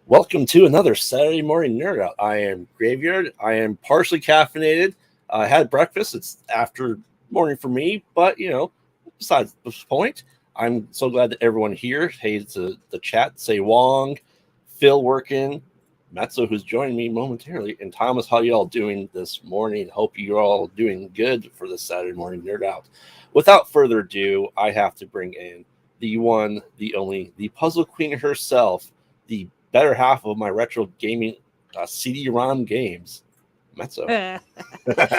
Welcome to another Saturday morning nerd out. I am Graveyard. I am partially caffeinated. I had breakfast. It's after morning for me, but besides this point, I'm so glad that everyone here. Hey, to the chat, say Wong, Phil working, Mezzo, who's joining me momentarily, and Thomas. How you all doing this morning? Hope you're all doing good for this Saturday morning nerd out. Without further ado, I have to bring in the one, the only, the puzzle queen herself, the better half of my retro gaming CD-ROM games, Mezzo.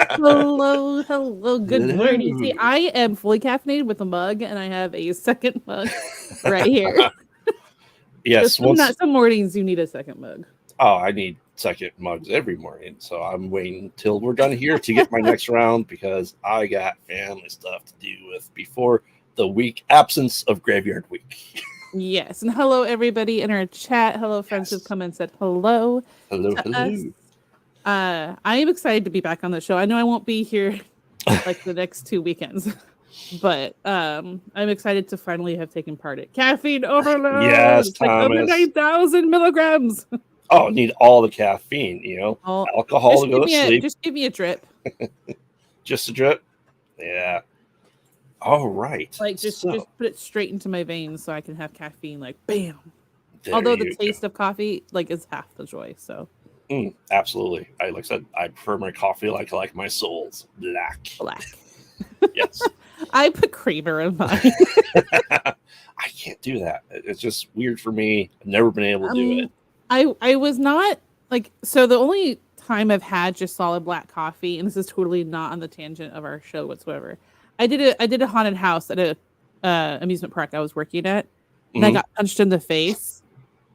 Hello, good morning. See, I am fully caffeinated with a mug, and I have a second mug right here. Yes, so some mornings you need a second mug. Oh, I need second mugs every morning, so I'm waiting until we're done here to get my next round because I got family stuff to deal with before the week absence of Graveyard Week. Yes, and hello everybody in our chat. Hello, friends who've come and said hello. Hello. I am excited to be back on the show. I know I won't be here like the next 2 weekends, but I'm excited to finally have taken part at Caffeine Overload. Yes, it's like over 9,000 milligrams. Oh, need all the caffeine, alcohol to go to sleep. Just give me a drip. Just a drip? Yeah. All right. Like just put it straight into my veins so I can have caffeine. Like bam. Although the taste of coffee is half the joy. So. Absolutely. Like I said, I prefer my coffee like my soul's black. Yes. I put creamer in mine. I can't do that. It's just weird for me. I've never been able to do it. I was not so the only time I've had just solid black coffee, and this is totally not on the tangent of our show whatsoever. I did a haunted house at a amusement park I was working at, and I got punched in the face,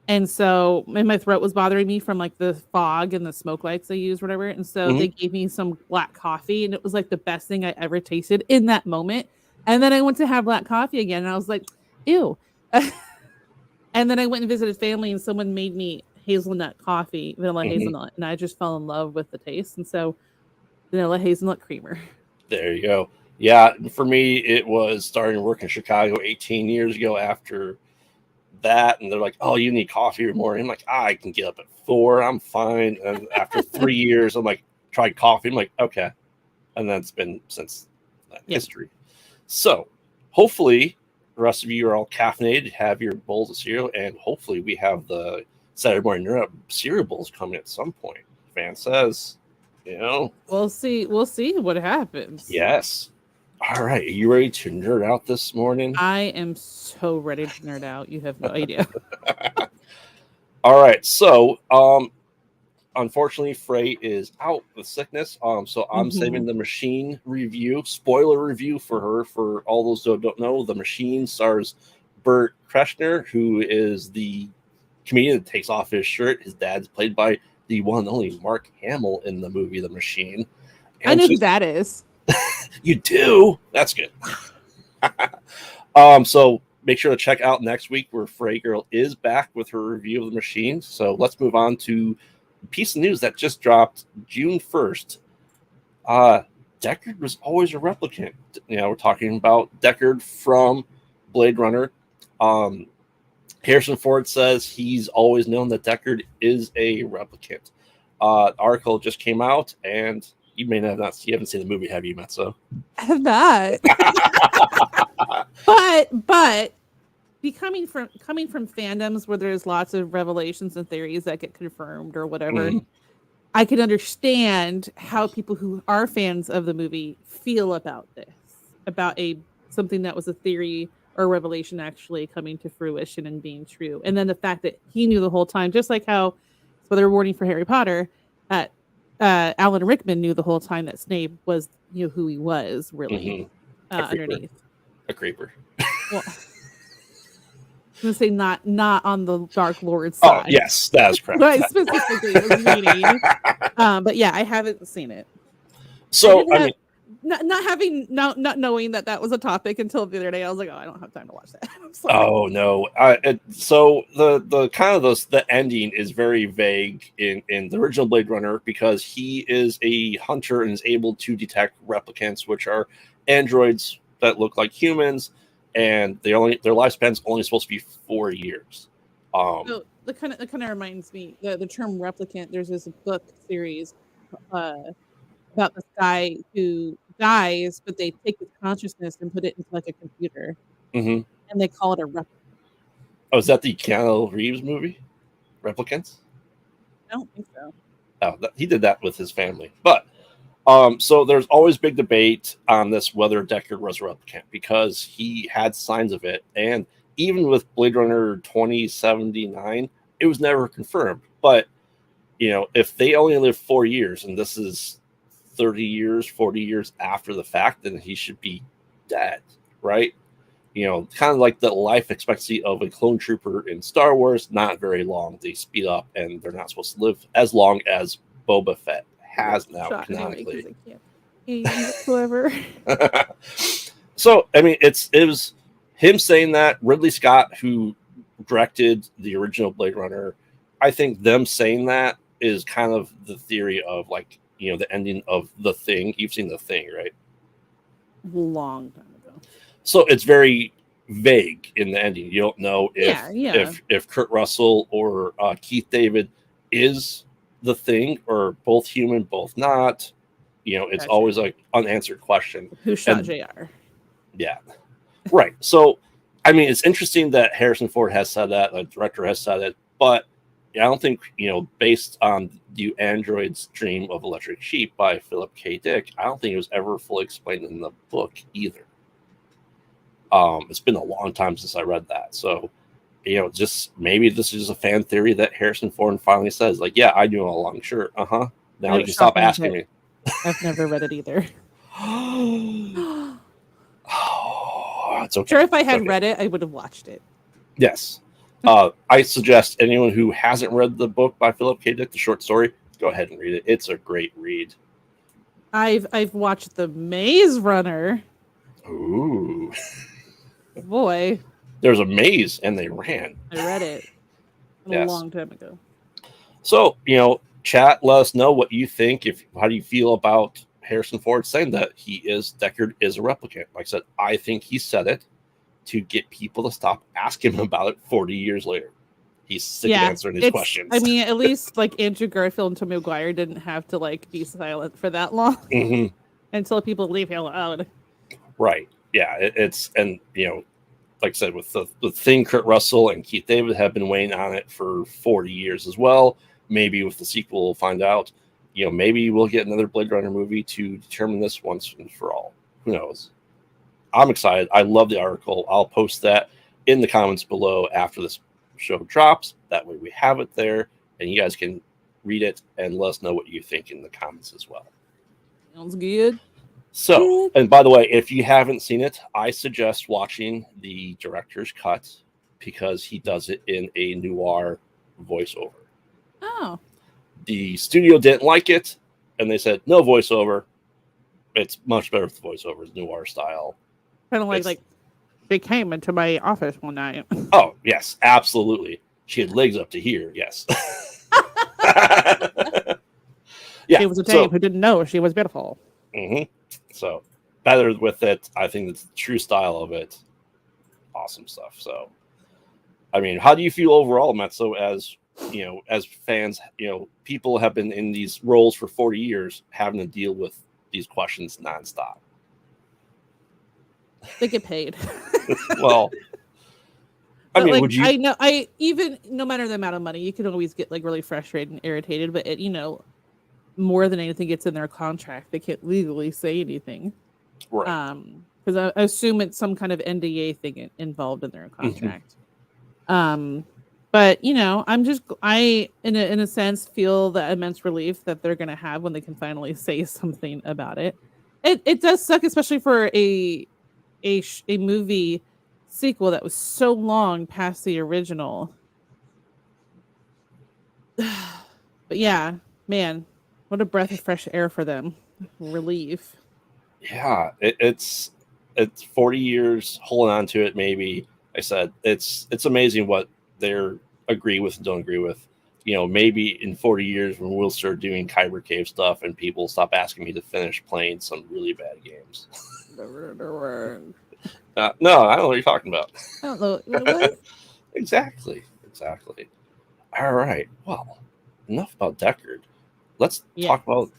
and so my throat was bothering me from the fog and the smoke lights they use, whatever. And so they gave me some black coffee, and it was the best thing I ever tasted in that moment. And then I went to have black coffee again, and I was like, ew. And then I went and visited family, and someone made me hazelnut coffee, vanilla hazelnut, and I just fell in love with the taste. And so vanilla hazelnut creamer. There you go. Yeah, for me, it was starting to work in Chicago 18 years ago after that. And they're like, oh, you need coffee every morning. I'm like, I can get up at 4. I'm fine. And after 3 years, I'm like, tried coffee. I'm like, okay. And that's been since history. So hopefully the rest of you are all caffeinated, have your bowls of cereal, and hopefully we have the Saturday morning nerd up cereal bowls coming at some point. Fan says, We'll see what happens. Yes. All right, are you ready to nerd out this morning? I am so ready to nerd out. You have no idea. All right, so unfortunately, Frey is out with sickness. So I'm saving the Machine review, spoiler review for her. For all those who don't know, the Machine stars Bert Kreschner, who is the comedian that takes off his shirt. His dad's played by the one and only Mark Hamill in the movie The Machine. And I know who that is. You do? That's good. So make sure to check out next week where Frey Girl is back with her review of The Machine. So let's move on to a piece of news that just dropped June 1st. Deckard was always a replicant. We're talking about Deckard from Blade Runner. Harrison Ford says he's always known that Deckard is a replicant. Article just came out, and you may have not. You haven't seen the movie, have you, Mezzo? I have not. but coming from fandoms where there's lots of revelations and theories that get confirmed or whatever, I can understand how people who are fans of the movie feel about this, about something that was a theory or a revelation actually coming to fruition and being true. And then the fact that he knew the whole time, just like how spoiler warning for Harry Potter, Alan Rickman knew the whole time that Snape was who he was really underneath. A creeper. Well, I'm gonna say not on the Dark Lord side. Oh yes, that is correct. But I specifically was meaning. But yeah, I haven't seen it. So not knowing that was a topic until the other day, I was like, oh, I don't have time to watch that. I'm sorry. Oh no. So the kind of the ending is very vague in the original Blade Runner, because he is a hunter and is able to detect replicants, which are androids that look like humans, and their lifespan's only supposed to be 4 years. So that kind of reminds me, the term replicant. There's this book series about this guy who dies, but they take his consciousness and put it into like a computer, and they call it a replicant. Oh, is that the Keanu Reeves movie, Replicants? I don't think so. Oh, he did that with his family, but. So there's always big debate on this whether Deckard was a replicant, because he had signs of it, and even with Blade Runner 2079, it was never confirmed. But if they only live 4 years, and this is 30 years, 40 years after the fact, then he should be dead, right? Kind of like the life expectancy of a clone trooper in Star Wars, not very long. They speed up, and they're not supposed to live as long as Boba Fett has now canonically. Whoever. So I mean, it was him saying that. Ridley Scott, who directed the original Blade Runner, I think them saying that is kind of the theory of the ending of The Thing. You've seen The Thing, right? Long time ago. So it's very vague in the ending. You don't know if Kurt Russell or Keith David is the Thing, or both human, both not. It's always like unanswered question. Who shot JR? Yeah, right. So I mean, it's interesting that Harrison Ford has said that, the director has said it, but I don't think, based on the Android's Dream of Electric Sheep by Philip K. Dick, I don't think it was ever fully explained in the book either. It's been a long time since I read that, so just maybe this is a fan theory that Harrison Ford finally says, like, yeah, I knew all along. Sure. Now you can stop asking me. I've never read it either. Oh, it's okay. Sure, if I had read it, I would have watched it. Yes. I suggest anyone who hasn't read the book by Philip K. Dick, the short story, go ahead and read it. It's a great read. I've watched The Maze Runner. Ooh. Boy. There's a maze and they ran. I read it a long time ago. So, chat, let us know what you think. How do you feel about Harrison Ford saying that Deckard is a replicant? Like I said, I think he said it to get people to stop asking him about it 40 years later. He's sick of answering his questions. I mean, at least Andrew Garfield and Tobey Maguire didn't have to be silent for that long until people leave him alone. Right. Yeah. Like I said, with the Thing, Kurt Russell and Keith David have been weighing on it for 40 years as well. Maybe with the sequel, we'll find out. Maybe we'll get another Blade Runner movie to determine this once and for all. Who knows? I'm excited. I love the article. I'll post that in the comments below after this show drops. That way we have it there, and you guys can read it and let us know what you think in the comments as well. Sounds good. So, and by the way, if you haven't seen it, I suggest watching the director's cut, because he does it in a noir voiceover. Oh. The studio didn't like it, and they said, no voiceover. It's much better with the voiceover, noir style. Kind of like they came into my office one night. Oh, yes, absolutely. She had legs up to here, yes. Yeah, she was a dame who didn't know she was beautiful. So, better with it. I think it's the true style of it. Awesome stuff. So, I mean, how do you feel overall, Mezzo, as as fans, people have been in these roles for 40 years having to deal with these questions nonstop. They get paid. Well, but would you? I know, even no matter the amount of money, you can always get like really frustrated and irritated. But more than anything, it's in their contract. They can't legally say anything. Right. Because I assume it's some kind of NDA thing involved in their contract. But I in a sense feel the immense relief that they're gonna have when they can finally say something about it. It does suck, especially for a movie sequel that was so long past the original. But yeah, man, what a breath of fresh air for them. Relief. Yeah, it's 40 years holding on to it. Maybe I said it's amazing what they're agree with and don't agree with. Maybe in 40 years when we'll start doing Kyber Cave stuff and people stop asking me to finish playing some really bad games. No, I don't know what you're talking about. I don't know what. Exactly. All right. Well, enough about Deckard. Let's talk about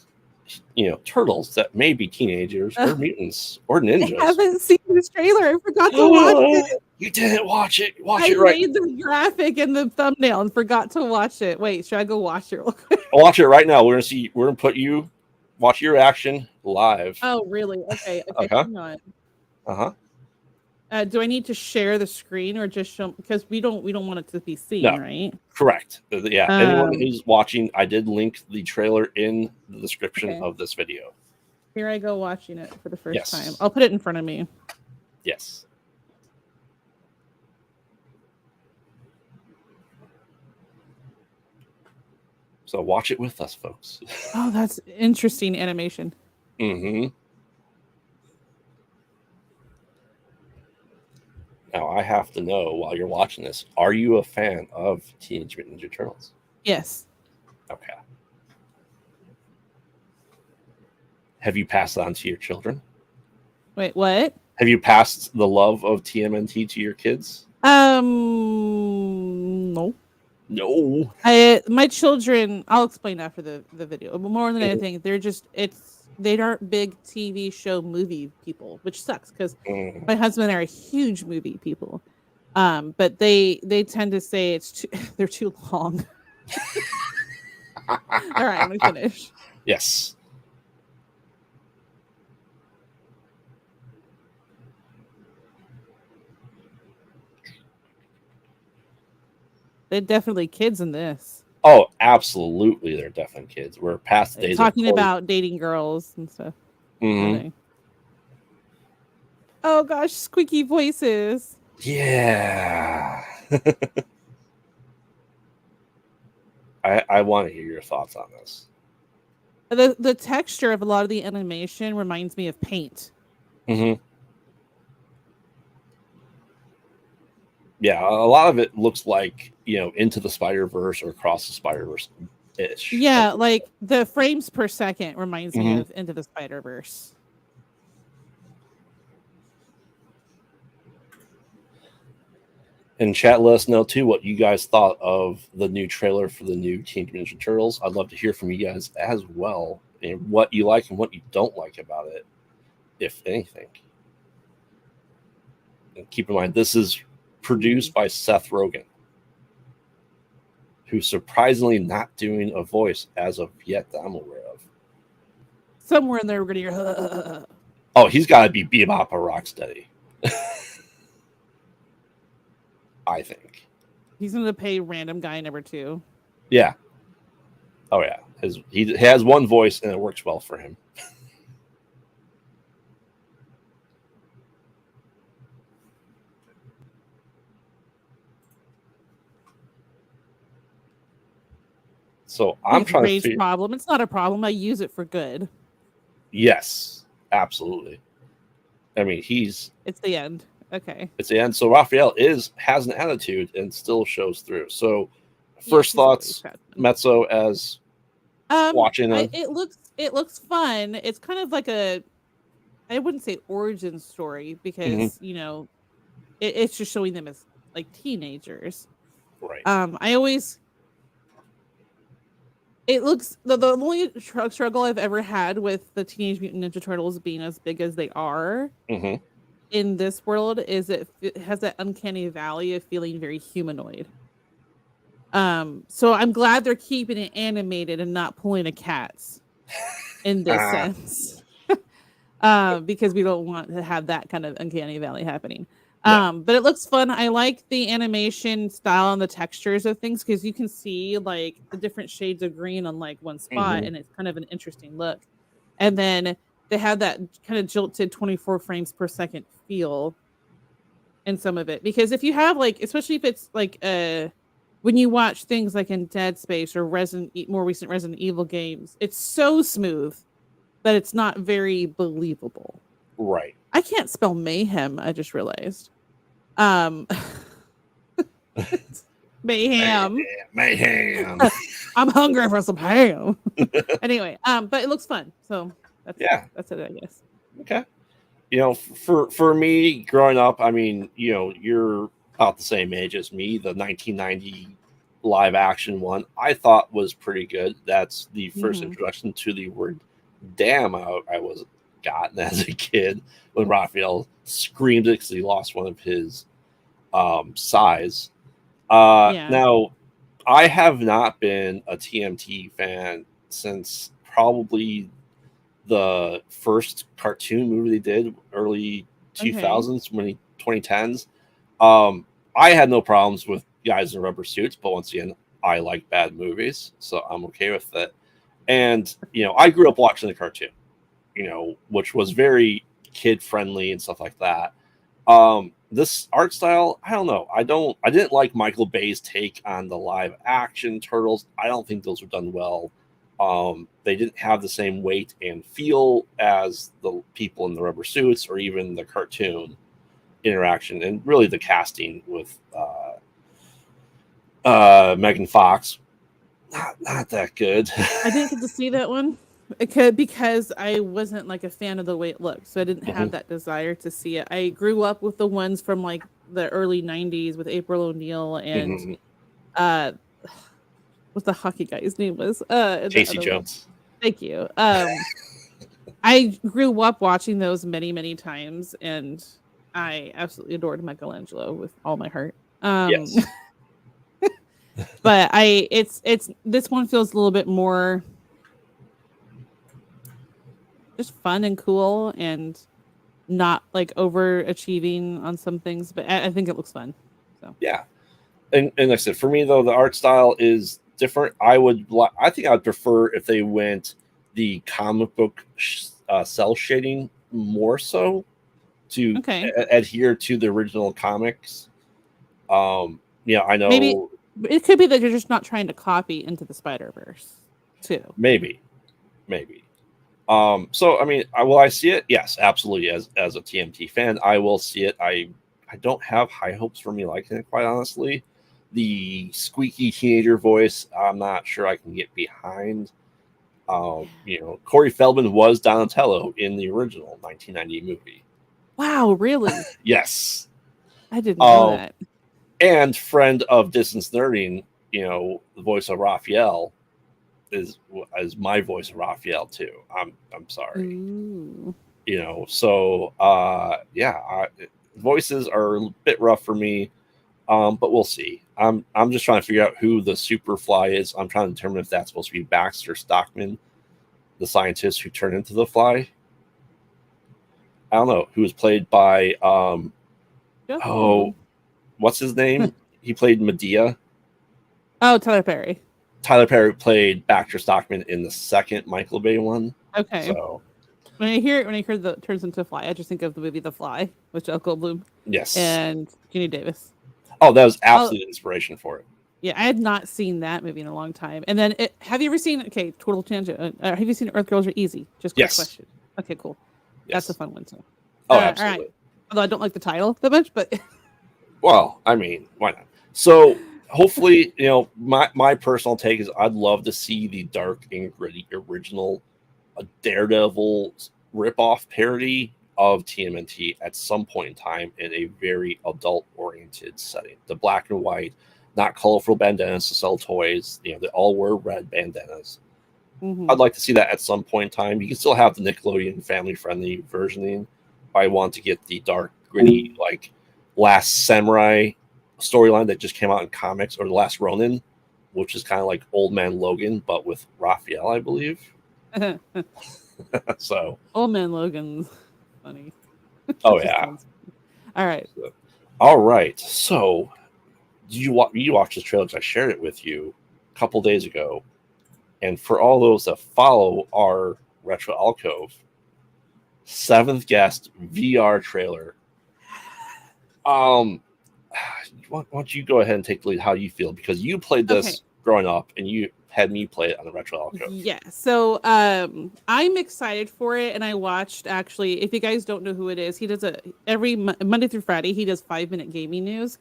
turtles that may be teenagers or mutants or ninjas. I haven't seen this trailer. I forgot to watch it. You didn't watch it. I made the graphic and the thumbnail and forgot to watch it. Wait, should I go watch it real quick? I'll watch it right now. We're gonna put you watch your reaction live. Oh, really? Okay. Hang on. Do I need to share the screen or just show? Because we don't want it to be seen, right? Correct. Yeah. Anyone who's watching, I did link the trailer in the description of this video. Here I go watching it for the first time. I'll put it in front of me. Yes. So watch it with us, folks. Oh, that's interesting animation. Mm-hmm. Now, I have to know, while you're watching this, are you a fan of Teenage Mutant Ninja Turtles? Yes. Okay. Have you passed it on to your children? Wait, what? Have you passed the love of TMNT to your kids? No. No. My children, I'll explain after the video. But more than anything, they aren't big TV show movie people, which sucks because my husband and I are huge movie people. But they tend to say they're too long. All right, let me finish. Yes. They're definitely kids in this. Oh, absolutely, they're definitely kids. We're past the days talking about dating girls and stuff. Mm-hmm. Oh gosh, squeaky voices. Yeah. I want to hear your thoughts on this. The texture of a lot of the animation reminds me of Paint. Mm-hmm. Yeah, a lot of it looks like, Into the Spider-Verse or Across the Spider-Verse-ish. Yeah, like the frames per second reminds me of Into the Spider-Verse. And chat, let us know, too, what you guys thought of the new trailer for the new Teenage Mutant Ninja Turtles. I'd love to hear from you guys as well, and what you like and what you don't like about it, if anything. And keep in mind, this is produced by Seth Rogen, who's surprisingly not doing a voice as of yet that I'm aware of. Somewhere in there, we're going to hear... Oh, he's got to be Bebop or Rocksteady. I think. He's going to pay random guy number 2. Yeah. Oh, yeah. He has one voice, and it works well for him. So I'm trying to figure... problem. It's not a problem. I use it for good. Yes, absolutely. I mean, It's the end. Okay. It's the end. So Raphael has an attitude and still shows through. So first thoughts, Mezzo, as watching it looks fun. It's kind of like I wouldn't say origin story because it's just showing them as like teenagers. Right. I always It looks the only struggle I've ever had with the Teenage Mutant Ninja Turtles being as big as they are Mm-hmm. in this world is it has that uncanny valley of feeling very humanoid. So I'm glad they're keeping it animated and not pulling a cat's in this sense. Because we don't want to have that kind of uncanny valley happening. No. But it looks fun. I like the animation style and the textures of things because you can see like the different shades of green on like one spot, Mm-hmm. and it's kind of an interesting look. And then they have that kind of jolted 24 frames per second feel in some of it. Because if you have like, especially if it's like when you watch things like in Dead Space or more recent Resident Evil games, it's so smooth that it's not very believable. Right. I can't spell mayhem, I just realized. Um Mayhem. Mayhem. I'm hungry for some ham. Anyway, but it looks fun. So Yeah. that's it, I guess. Okay. For me growing up, I mean, you're about the same age as me. The 1990 live action one I thought was pretty good. That's the first Mm-hmm. introduction to the word damn I was gotten as a kid when Raphael screamed it because he lost one of his size. Yeah. Now, I have not been a TMT fan since probably the first cartoon movie they did, early Okay. 2000s, 2010s. I had no problems with guys in rubber suits, but once again, I like bad movies, so I'm okay with it. And I grew up watching the cartoon, which was very kid friendly and stuff like that. This art style, I don't know. I didn't like Michael Bay's take on the live action turtles. I don't think those were done well. They didn't have the same weight and feel as the people in the rubber suits or even the cartoon interaction, and really the casting with Megan Fox, not that good. I didn't get to see that one because I wasn't like a fan of the way it looked. So I didn't have Mhm, that desire to see it. I grew up with the ones from like the early 90s with April O'Neil and mhm. uh what the hockey guy's name was. The Casey other one. Jones. Thank you. I grew up watching those many, many times, and I absolutely adored Michelangelo with all my heart. Yes. But it's this one feels a little bit more just fun and cool and not like overachieving on some things, but I think it looks fun. So Yeah. And like I said, for me though, the art style is different. I think I'd prefer if they went the comic book cell shading more so to okay, adhere to the original comics. I maybe know it could be that you're just not trying to copy Into the Spider-Verse too. maybe. So I mean, will I see it? Yes, absolutely. As a TMT fan, I will see it. I don't have high hopes for me liking it, quite honestly. The squeaky teenager voice, I'm not sure I can get behind. Yeah. Corey Feldman was Donatello in the original 1990 movie. Wow, really? Yes. I didn't know Um, that. and friend of Distance Nerding, the voice of Raphael is my voice of Raphael too. I'm sorry. Ooh. So yeah, voices are a bit rough for me, but we'll see. I'm just trying to figure out who the Superfly is. I'm trying to determine if that's supposed to be Baxter Stockman, the scientist who turned into the Fly. I don't know, who was played by Oh. oh, what's his name? He played Medea. Oh, Tyler Perry. Tyler Perry played Baxter Stockman in the second Michael Bay one. Okay. So When I hear the turns into fly, I just think of the movie The Fly with Jeff Goldblum yes. and Jeannie Davis. Oh, that was Oh, absolute inspiration for it. yeah, I had not seen that movie in a long time. And then, have you ever seen? Okay, total tangent. Have you seen Earth Girls Are Easy? Just quick Yes. question. Okay, cool. That's a Yes. fun one too. Oh, All right. absolutely. Although I don't like the title that much, but Well, I mean, why not? So hopefully, my personal take is I'd love to see the dark and gritty original Daredevil ripoff parody of TMNT at some point in time in a very adult oriented setting. The black and white, not colorful bandanas to sell toys. You know, they all wear red bandanas. Mm-hmm. I'd like to see that at some point in time. You can still have the Nickelodeon family-friendly versioning. I want to get the dark, gritty, like Last Samurai storyline that just came out in comics, or The Last Ronin, which is kind of like Old Man Logan, but with Raphael, I believe. So, Old Man Logan's funny. oh yeah. All right. All right. So, you watch this trailer? Because I shared it with you a couple days ago. And for all those that follow our Retro Alcove, 7th Guest VR trailer. Why don't you go ahead and take the lead? How you feel? Because you played this growing up, and you had me play it on the Retro Alcove. Yeah. So I'm excited for it, and I watched, actually, if you guys don't know who it is, he does every Monday through Friday, he does 5-minute gaming news,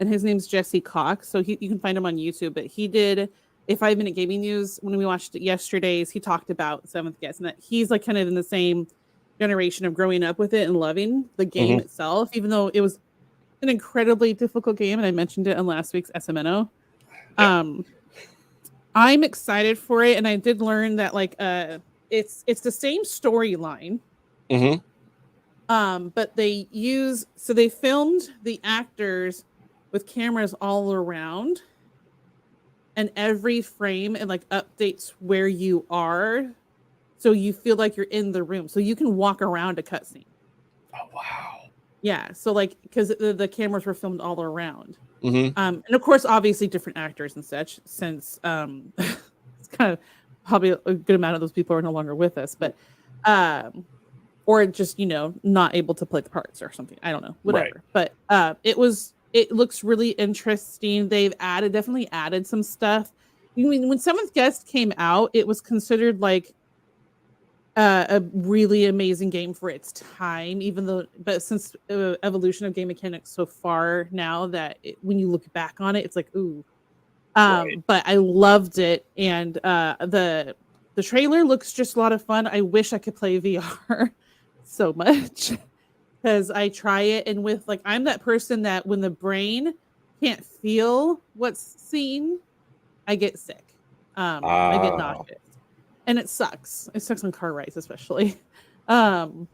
and his name's Jesse Cox. So you can find him on YouTube, but he did a 5-minute gaming news when we watched it yesterday's. He talked about 7th Guest, and that he's like kind of in the same generation of growing up with it and loving the game itself, even though it was an incredibly difficult game, and I mentioned it on last week's SMNO. I'm excited for it, and I did learn that like it's the same storyline. But they filmed the actors with cameras all around, and every frame it like updates where you are, so you feel like you're in the room, so you can walk around a cutscene. Oh wow! Yeah, so like because the cameras were filmed all around, and of course, obviously, different actors and such. Since it's kind of probably a good amount of those people are no longer with us, but or just not able to play the parts or something. I don't know, whatever. Right. But it looks really interesting. They've definitely added some stuff. I mean, when 7th Guest came out, it was considered like a really amazing game for its time, but since evolution of game mechanics so far now that when you look back on it, it's like, ooh. But I loved it, and the trailer looks just a lot of fun. I wish I could play VR so much, because I try it, and with like, I'm that person that when the brain can't feel what's seen, I get sick. I get nauseous. And it sucks. It sucks on car rides, especially. But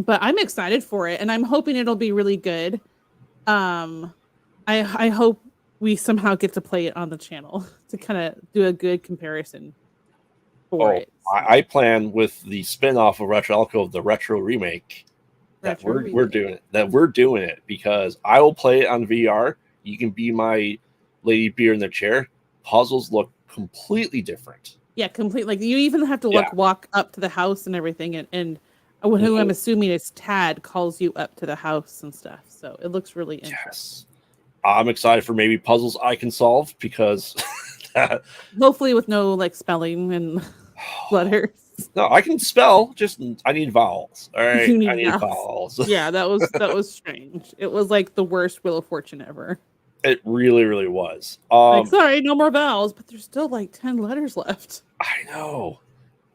I'm excited for it, and I'm hoping it'll be really good. I hope we somehow get to play it on the channel to kind of do a good comparison for it. I plan with the spin-off of Retro Alcove, the Retro Remake, that we're doing it because I will play it on VR. You can be my lady beer in the chair. Puzzles look completely different. Yeah, completely. Like, you even have to walk up to the house and everything, and who I'm assuming is Tad calls you up to the house and stuff. So it looks really interesting. Yes. I'm excited for maybe puzzles I can solve, because hopefully with no like spelling and letters. No, I can spell. Just I need vowels. All right, I need vowels. Yeah, that was strange. It was like the worst Wheel of Fortune ever. It really, really was. Like, sorry, no more vowels, but there's still like 10 letters left. I know.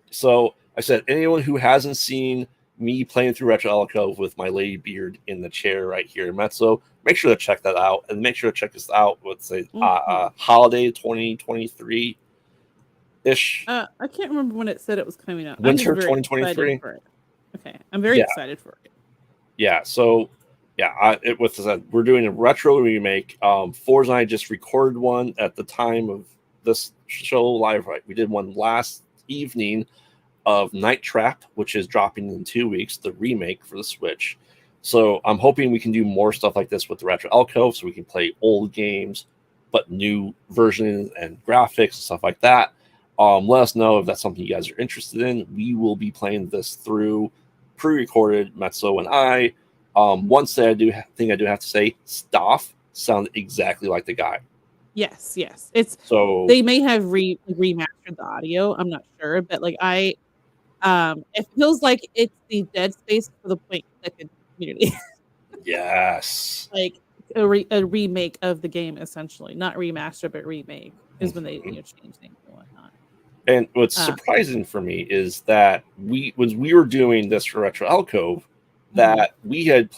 So I said, anyone who hasn't seen me playing through Retro Alcove with my lady beard in the chair right here in Mezzo, make sure to check that out, and make sure to check us out. Let's say holiday 2023 ish. I can't remember when it said it was coming out. Winter 2023. Okay, I'm very excited for it. Yeah. So. Yeah, we're doing a retro remake. Forza and I just recorded one at the time of this show live. Right, we did one last evening of Night Trap, which is dropping in 2 weeks, the remake for the Switch. So I'm hoping we can do more stuff like this with the Retro Alcove, so we can play old games, but new versions and graphics and stuff like that. Let us know if that's something you guys are interested in. We will be playing this through pre-recorded, Mezzo and I. One thing I do have to say, Staff sounds exactly like the guy. Yes. It's so they may have remastered the audio. I'm not sure, but like it feels like it's the Dead Space for the point second community. Yes, like a remake of the game, essentially, not remaster but remake is when they change things and whatnot. And what's surprising for me is that when we were doing this for Retro Alcove, that we started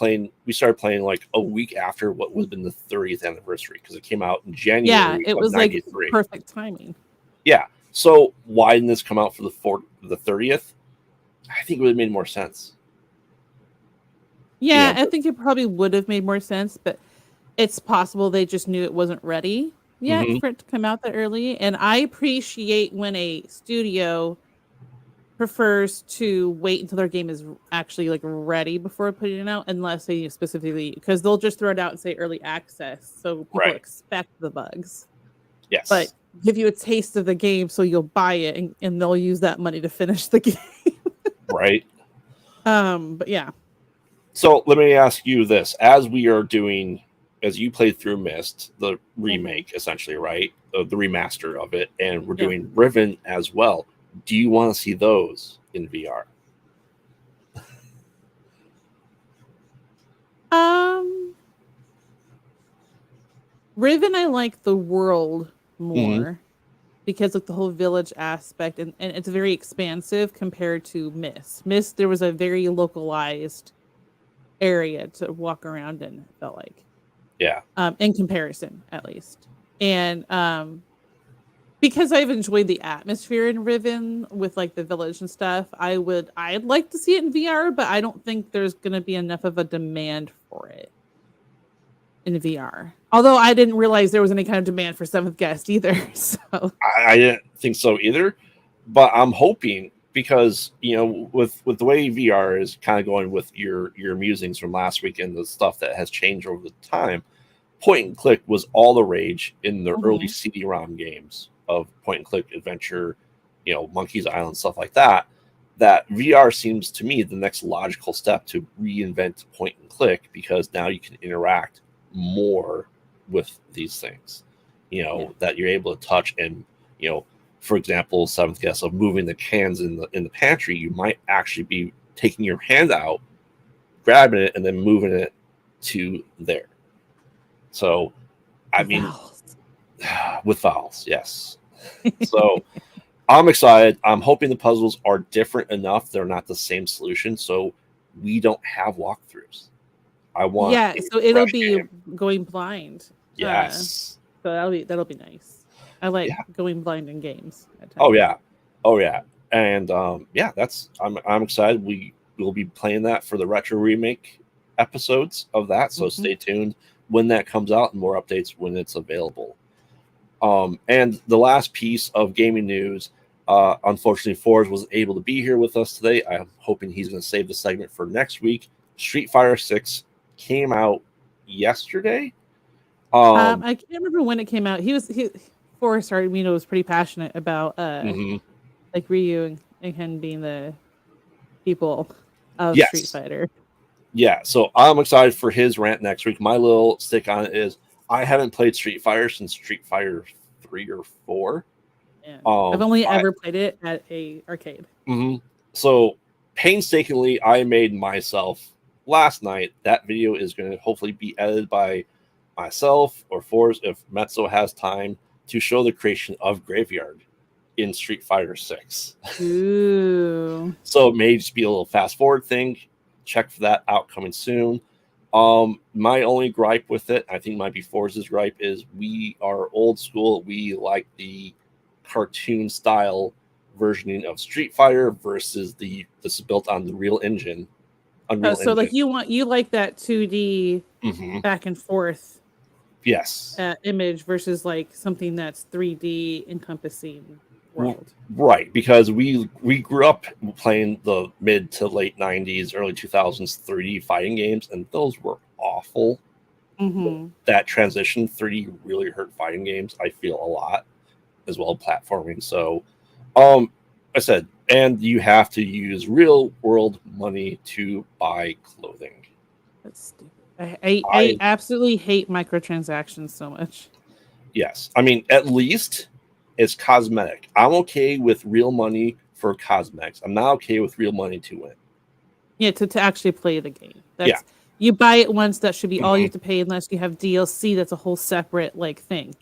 playing like a week after what would have been the 30th anniversary because it came out in Yeah, January it of was like 93. perfect timing. Yeah. So why didn't this come out for the 30th? I think it would have made more sense. Yeah, I think it probably would have made more sense, but it's possible they just knew it wasn't ready yet for it to come out that early. And I appreciate when a studio prefers to wait until their game is actually like ready before putting it out, unless they specifically, because they'll just throw it out and say early access, so people Right. expect the bugs. Yes. But give you a taste of the game, so you'll buy it, and they'll use that money to finish the game. Right. But yeah. So let me ask you this: as you played through Myst, the remake, essentially, right? The remaster of it, and we're doing Riven as well. Do you want to see those in VR? Riven, I like the world more because of the whole village aspect, and it's very expansive compared to Myst. Myst, there was a very localized area to walk around in, it felt like. Yeah. In comparison, at least. And because I've enjoyed the atmosphere in Riven with like the village and stuff, I'd like to see it in VR, but I don't think there's gonna be enough of a demand for it in VR. Although I didn't realize there was any kind of demand for Seventh Guest either. So I didn't think so either, but I'm hoping because with the way VR is kind of going with your musings from last week and the stuff that has changed over the time. Point and click was all the rage in the early CD-ROM games of point and click adventure, Monkey's Island, stuff like that. That VR seems to me the next logical step to reinvent point and click because now you can interact more with these things, that you're able to touch and, for example, Seventh Guest of moving the cans in the pantry, you might actually be taking your hand out, grabbing it, and then moving it to there. So, I mean, with vowels, yes. So I'm excited. I'm hoping the puzzles are different enough. They're not the same solution. So we don't have walkthroughs. I want so it'll be going blind. Yes. So that'll be nice. I like going blind in games. Oh yeah. And I'm excited. We will be playing that for the Retro Remake episodes of that. So stay tuned when that comes out and more updates when it's available. And the last piece of gaming news, unfortunately, Forrest wasn't able to be here with us today. I'm hoping he's going to save the segment for next week. Street Fighter 6 came out yesterday. I can't remember when it came out. Forrest was pretty passionate about like Ryu and Ken being the people of Street Fighter. Yeah, so I'm excited for his rant next week. My little stick on it is I haven't played Street Fighter since Street Fighter 3 or 4. Yeah. I've only ever played it at a arcade. So painstakingly, I made myself last night. That video is going to hopefully be edited by myself or Forrest if Mezzo has time to show the creation of Graveyard in Street Fighter 6. Ooh. So it may just be a little fast forward thing. Check for that out coming soon. My only gripe with it, I think might be Forrest's gripe, is we are old school. We like the cartoon style versioning of Street Fighter versus this is built on the real engine. Unreal so engine. like you like that 2D back and forth image versus like something that's 3D encompassing world. Right, because we grew up playing the mid to late 90s, early 2000s 3D fighting games, and those were awful. That transition 3D really hurt fighting games, I feel, a lot, as well as platforming. So I said, and you have to use real world money to buy clothing. That's stupid. I absolutely hate microtransactions so much. Yes, I mean, at least it's cosmetic. I'm okay with real money for cosmetics. I'm not okay with real money to win. Yeah, to actually play the game. You buy it once, that should be all you have to pay unless you have DLC. That's a whole separate like thing.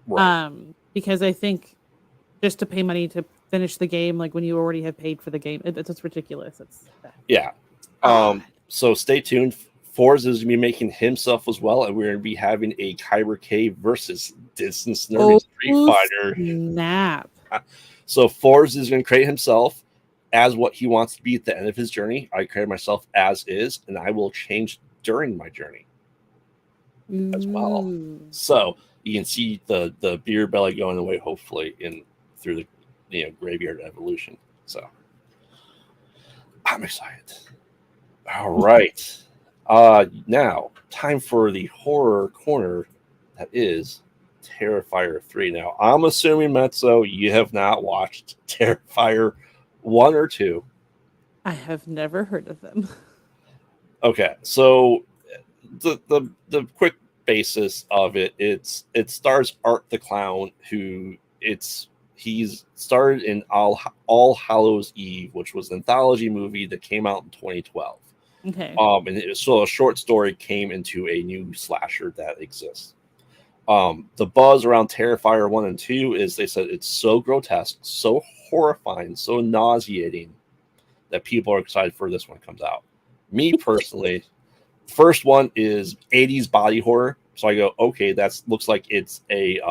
Right. Because I think just to pay money to finish the game, like when you already have paid for the game, it's ridiculous. So stay tuned. Forza is going to be making himself as well, and we're going to be having a Kyber K versus Distance Nerd Street Fighter. Snap. So Forza is going to create himself as what he wants to be at the end of his journey. I create myself as is, and I will change during my journey as well. So you can see the beer belly going away, hopefully, through the graveyard evolution. So I'm excited. All right. Now time for the horror corner. That is Terrifier 3. Now I'm assuming, Mezzo, you have not watched Terrifier 1 or 2. I have never heard of them. Okay, so the quick basis of it stars Art the Clown, who he's starred in All Hallows Eve, which was an anthology movie that came out in 2012. Okay. And so a short story came into a new slasher that exists. The buzz around Terrifier 1 and 2 is they said it's so grotesque, so horrifying, so nauseating that people are excited for this one comes out. Me personally, first one is 80s body horror. So I go, okay, that looks like it's a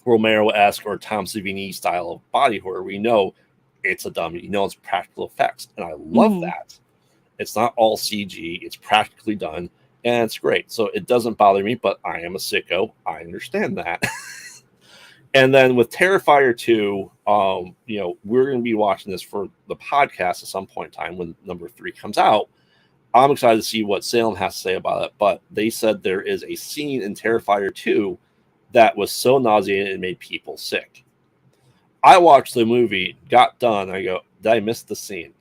Romero-esque or Tom Savini style of body horror. We know it's a dummy. You know it's practical effects. And I love that. It's not all CG. It's practically done. And it's great. So it doesn't bother me, but I am a sicko. I understand that. And then with Terrifier 2, we're going to be watching this for the podcast at some point in time when number 3 comes out. I'm excited to see what Salem has to say about it, but they said there is a scene in Terrifier 2 that was so nauseating it made people sick. I watched the movie, got done, I go, did I miss the scene?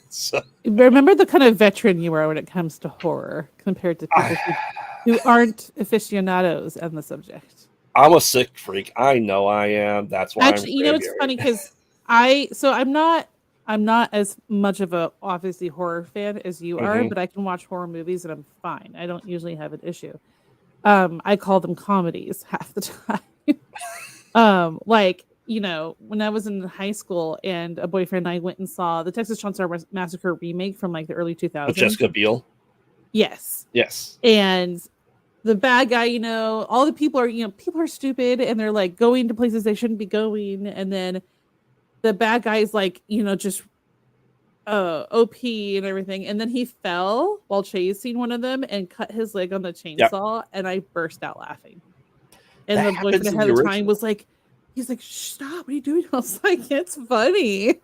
So, remember the kind of veteran you are when it comes to horror compared to people who aren't aficionados on the subject. I'm a sick freak. I know I am. That's why actually, it's funny because I'm not as much of a obviously horror fan as you are, but I can watch horror movies and I'm fine. I don't usually have an issue. I call them comedies half the time. When I was in high school and a boyfriend and I went and saw the Texas Chainsaw Massacre remake from like the early 2000s. With Jessica Biel? Yes. Yes. And the bad guy, all the people are stupid and they're like going to places they shouldn't be going. And then the bad guy is like, just OP and everything. And then he fell while chasing one of them and cut his leg on the chainsaw. Yep. And I burst out laughing. And the boyfriend ahead of the time was like, he's like, stop, what are you doing? I was like, it's funny.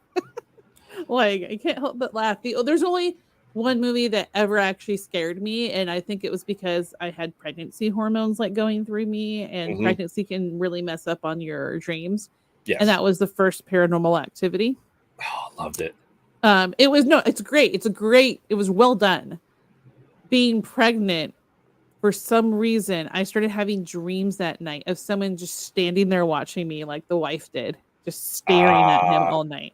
Like, I can't help but laugh. There's only one movie that ever actually scared me, and I think it was because I had pregnancy hormones like going through me, and pregnancy can really mess up on your dreams. Yes. And that was the first Paranormal Activity. Oh, loved it. It's great. It was well done. Being pregnant, for some reason, I started having dreams that night of someone just standing there watching me like the wife did, just staring at him all night.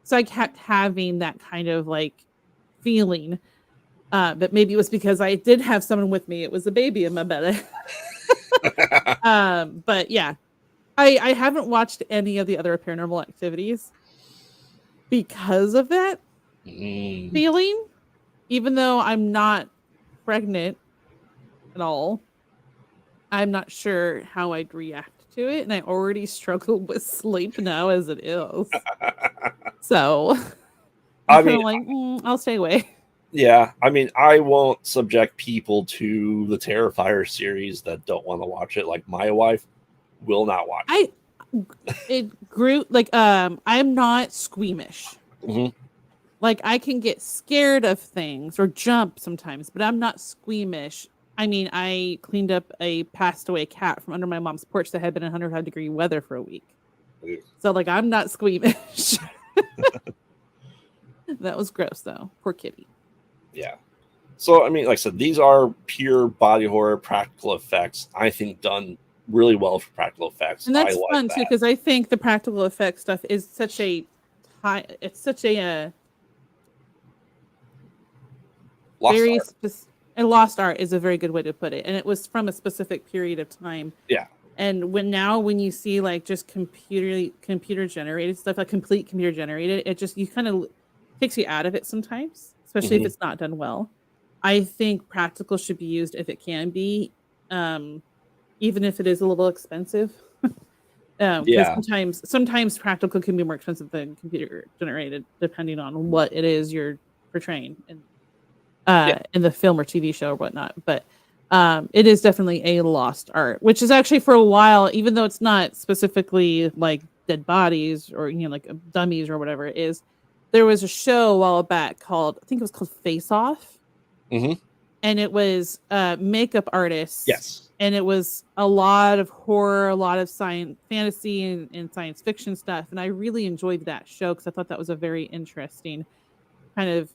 So I kept having that kind of like feeling. But maybe it was because I did have someone with me. It was a baby in my belly. But yeah, I haven't watched any of the other Paranormal Activities because of that feeling, even though I'm not pregnant at all. I'm not sure how I'd react to it, and I already struggle with sleep now as it is. So I'm kind of like, I'll stay away. Yeah, I mean, I won't subject people to the Terrifier series that don't want to watch it. Like my wife will not watch it. I'm not squeamish. Like I can get scared of things or jump sometimes, but I'm not squeamish. I mean, I cleaned up a passed away cat from under my mom's porch that had been in 105-degree weather for a week. So, like, I'm not squeamish. That was gross, though. Poor kitty. Yeah. So, I mean, like I said, these are pure body horror practical effects. I think done really well for practical effects. And that's fun, too, because I think the practical effects stuff is such a very specific. And lost art is a very good way to put it. And it was from a specific period of time. Yeah. And when you see like just computer generated stuff, like complete computer generated, it just, you kind of takes you out of it sometimes, especially if it's not done well. I think practical should be used if it can be, even if it is a little expensive. Because sometimes practical can be more expensive than computer generated, depending on what it is you're portraying in the film or TV show or whatnot. But it is definitely a lost art, which is actually for a while, even though it's not specifically like dead bodies or like dummies or whatever it is. There was a show a while back called, I think it was called Face Off, and it was makeup artists. Yes. And it was a lot of horror, a lot of science, fantasy, and science fiction stuff. And I really enjoyed that show because I thought that was a very interesting kind of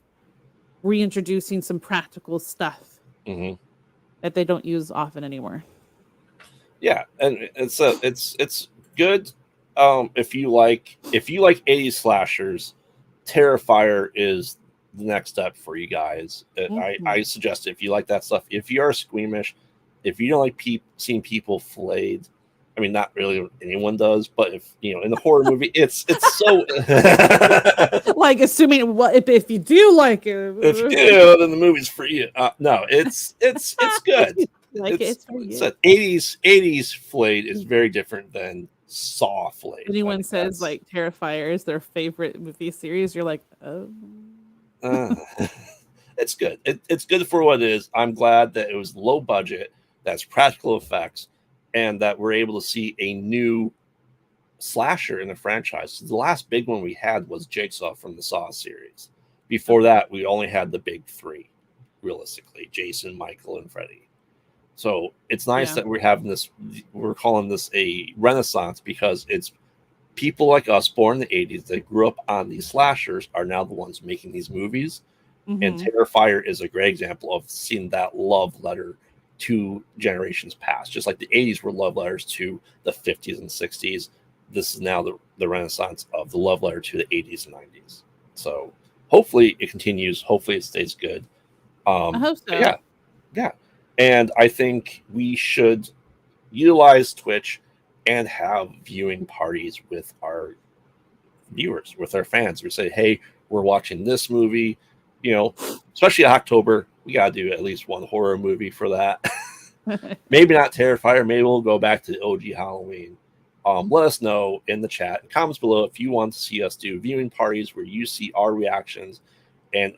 reintroducing some practical stuff that they don't use often anymore. Yeah, and it's good. If you like 80s slashers, Terrifier is the next step for you guys. I suggest if you like that stuff, if you are squeamish, if you don't like seeing people flayed, I mean, not really anyone does, but if in the horror movie, it's so like assuming if you do like it, if you do, then the movie's for you. No, it's good. It's for you. 80s flayed is very different than Saw flayed. If anyone says like Terrifier is their favorite movie series, you're like, oh. It's good. It's good for what it is. I'm glad that it was low budget, that's practical effects, and that we're able to see a new slasher in the franchise. The last big one we had was Jigsaw from the Saw series. Before that, we only had the big three, realistically: Jason, Michael, and Freddy. So it's nice that we're having this. We're calling this a renaissance because it's people like us, born in the 80s, that grew up on these slashers, are now the ones making these movies. And Terrifier is a great example of seeing that love letter to generations past. Just like the 80s were love letters to the 50s and 60s, this is now the renaissance of the love letter to the 80s and 90s. So hopefully it continues. Hopefully it stays good. I hope so. Yeah. And I think we should utilize Twitch and have viewing parties with our viewers, with our fans. We say, hey, we're watching this movie. Especially October, we got to do at least one horror movie for that. Maybe not Terrifier. Maybe we'll go back to the OG Halloween. Let us know in the chat, comments below, if you want to see us do viewing parties where you see our reactions and,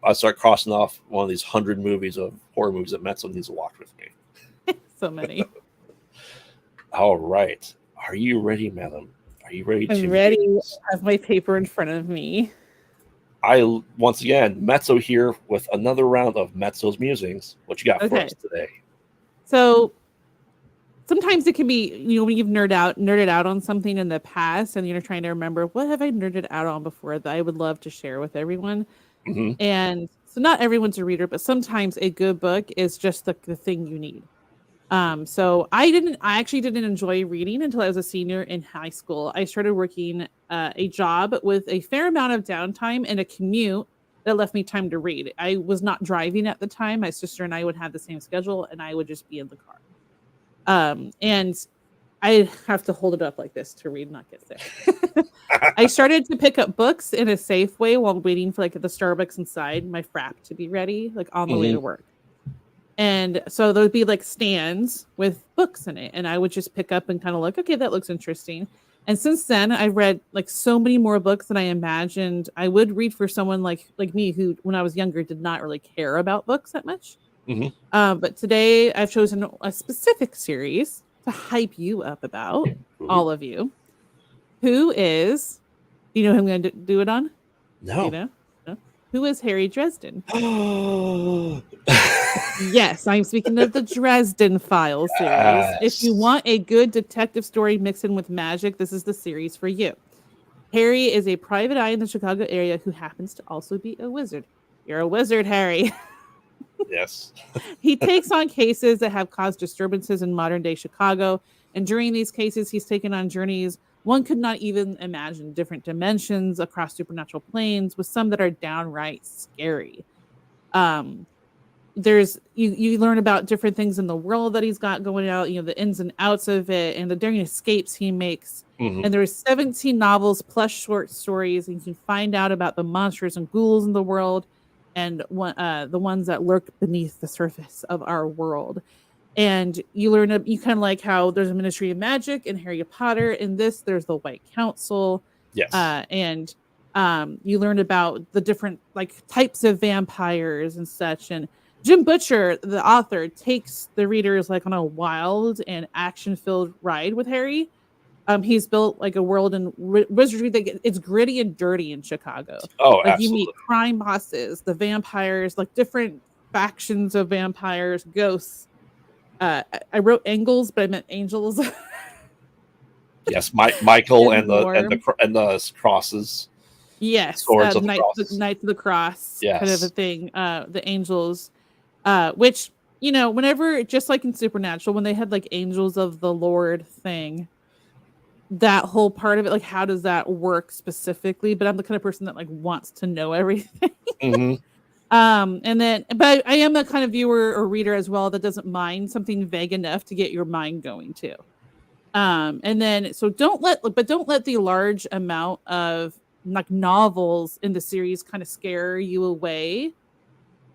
I start crossing off one of these 100 movies of horror movies that Mezzo needs to watch with me. So many. All right. Are you ready, madam? Are you ready? I'm ready. I have my paper in front of me. Once again, Mezzo here with another round of Mezzo's Musings. What you got for us today? So sometimes it can be, when you've nerded out on something in the past and you're trying to remember, what have I nerded out on before that I would love to share with everyone? And so not everyone's a reader, but sometimes a good book is just the thing you need. So I actually didn't enjoy reading until I was a senior in high school. I started working a job with a fair amount of downtime and a commute that left me time to read. I was not driving at the time. My sister and I would have the same schedule and I would just be in the car. And I have to hold it up like this to read, not get sick. I started to pick up books in a safe way while waiting for the Starbucks inside my frap to be ready, on the way to work. And so there would be stands with books in it. And I would just pick up and kind of look, okay, that looks interesting. And since then I've read so many more books than I imagined I would read for someone like me, who when I was younger did not really care about books that much. But today I've chosen a specific series to hype you up about, all of you. Who is, do you know who I'm going to do it on? No. No? Who is Harry Dresden? Yes, I'm speaking of the Dresden Files series. Yes. If you want a good detective story mixed in with magic, this is the series for you. Harry is a private eye in the Chicago area who happens to also be a wizard. You're a wizard, Harry. Yes. He takes on cases that have caused disturbances in modern day Chicago. And during these cases, he's taken on journeys one could not even imagine, different dimensions across supernatural planes, with some that are downright scary. There's you learn about different things in the world that he's got going out, the ins and outs of it, and the daring escapes he makes. And there's 17 novels plus short stories, and you can find out about the monsters and ghouls in the world. and the ones that lurk beneath the surface of our world. And you learn, you kind of like how there's a Ministry of Magic in Harry Potter. In this, there's the White Council, Yes. and you learn about the different like types of vampires and such. And Jim Butcher, the author, takes the readers like on a wild and action-filled ride with Harry. He's built like a world in wizardry that it's gritty and dirty in Chicago. Oh, Like you meet absolutely. crime bosses, the vampires, like different factions of vampires, ghosts. I wrote angles, but I meant angels. Yes, Michael In lore. and the crosses, Yes, swords of the the crosses. Knights of the Cross, kind of a Yes. thing. The angels, which whenever just like in Supernatural, when they had like angels of the Lord thing, that whole part of it, like how does that work specifically? But I'm the kind of person that like wants to know everything. Mm-hmm. And then, but I am the kind of viewer or reader as well that doesn't mind something vague enough to get your mind going too. And then so don't let the large amount of like novels in the series kind of scare you away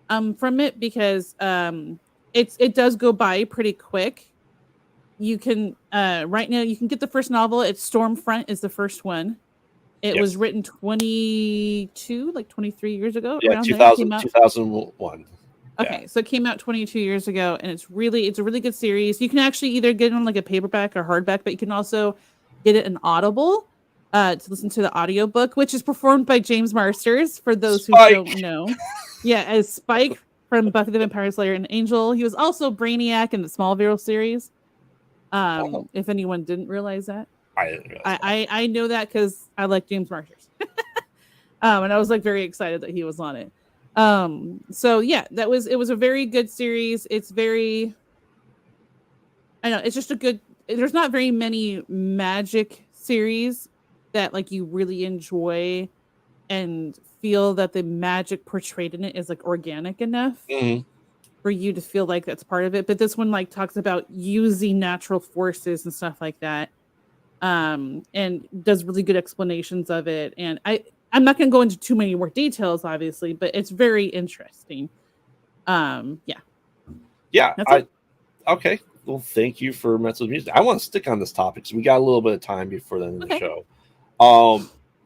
from it, because it does go by pretty quick. You can right now you can get the first novel. It's Stormfront is the first one. It was Yes. written 23 years ago, Yeah, around there. It came 2000, out. 2001. Okay, Yeah. so it came out 22 years ago, and it's a really good series. You can actually either get it on like a paperback or hardback, but you can also get it in Audible to listen to the audiobook, which is performed by James Marsters, for those who Spike. don't know. Yeah, as Spike from Buffy the Vampire Slayer and Angel. He was also Brainiac in the Smallville series. Oh, If anyone didn't realize that. I didn't realize that. I know that because I like James Marsters. And I was like very excited that he was on it. So yeah, it was a very good series. It's very, I know, it's just a good, there's not very many magic series that like you really enjoy and feel that the magic portrayed in it is like organic enough Mm-hmm. for you to feel like that's part of it. But this one like talks about using natural forces and stuff like that. And does really good explanations of it. And I'm not going to go into too many more details, obviously, but it's very interesting. Yeah, Yeah. that's it. Okay. Well, thank you for Mezzo Music. I want to stick on this topic, so we got a little bit of time before the end of the Okay. show.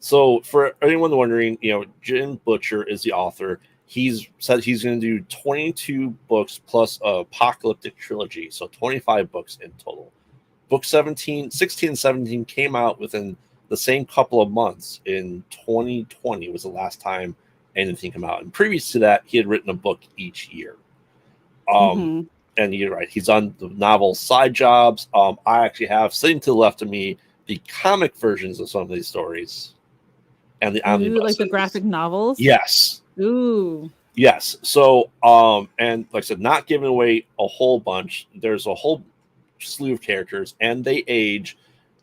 So for anyone wondering, Jim Butcher is the author. He's said he's going to do 22 books plus a apocalyptic trilogy, so 25 books in total. Book 16 and 17 came out within the same couple of months. In 2020 was the last time anything came out. And previous to that, he had written a book each year. Mm-hmm. And you're right, he's on the novel Side Jobs. I actually have sitting to the left of me the comic versions of some of these stories and the Ooh, like omnibuses. the graphic novels. Yes. Ooh. Yes. So, and like I said, not giving away a whole bunch. There's a whole slew of characters, and they age,